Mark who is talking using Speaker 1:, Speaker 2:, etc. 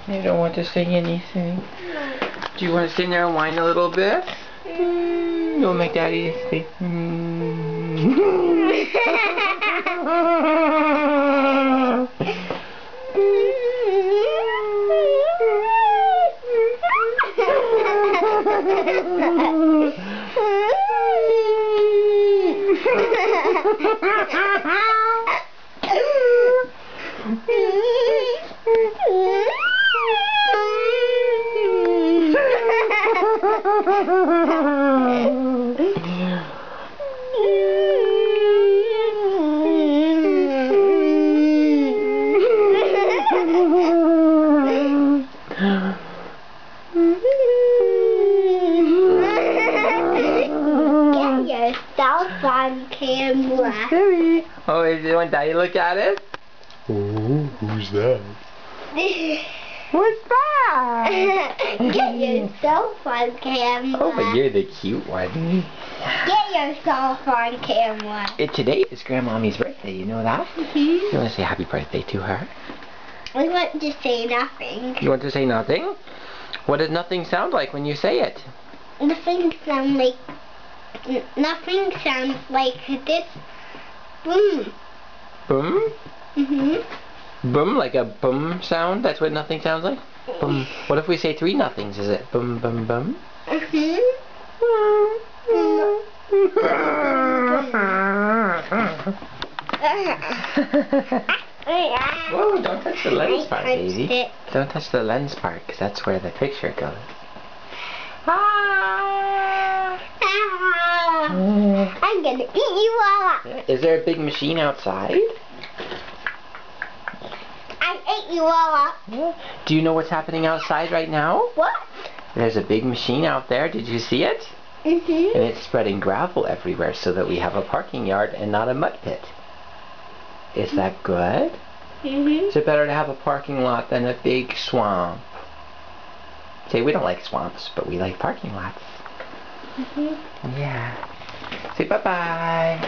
Speaker 1: You don't want to say anything?
Speaker 2: No.
Speaker 1: Do you want to sit there and whine a little bit? You'll make Daddy stay.
Speaker 2: Get yourself on camera.
Speaker 1: Oh, is it when Daddy look at it?
Speaker 3: Oh, who's that?
Speaker 1: What's that?
Speaker 2: Get yourself on camera.
Speaker 1: Oh, but you're the cute one.
Speaker 2: Get yourself on camera.
Speaker 1: Today is Grandmommy's birthday, you know that? You want to say happy birthday to her?
Speaker 2: I want to say nothing.
Speaker 1: You want to say nothing? What does nothing sound like when you say it?
Speaker 2: Nothing sounds like this. Boom.
Speaker 1: Boom?
Speaker 2: Mhm.
Speaker 1: Boom, like a boom sound? That's what nothing sounds like? Boom. What if we say three nothings? Is it boom, boom, boom?
Speaker 2: Mhm.
Speaker 1: Whoa, don't touch the lens part,
Speaker 2: I
Speaker 1: baby.
Speaker 2: touched it.
Speaker 1: Don't touch the lens part, because that's where the picture goes. Ah!
Speaker 2: I'm gonna eat you all up.
Speaker 1: Is there a big machine outside?
Speaker 2: I ate you all up.
Speaker 1: Do you know what's happening outside right now?
Speaker 2: What?
Speaker 1: There's a big machine out there. Did you see it?
Speaker 2: Mhm.
Speaker 1: And it's spreading gravel everywhere so that we have a parking yard and not a mud pit. Is that good?
Speaker 2: Mhm.
Speaker 1: Is it better to have a parking lot than a big swamp? Say, we don't like swamps, but we like parking lots.
Speaker 2: Mhm.
Speaker 1: Yeah. Say bye-bye.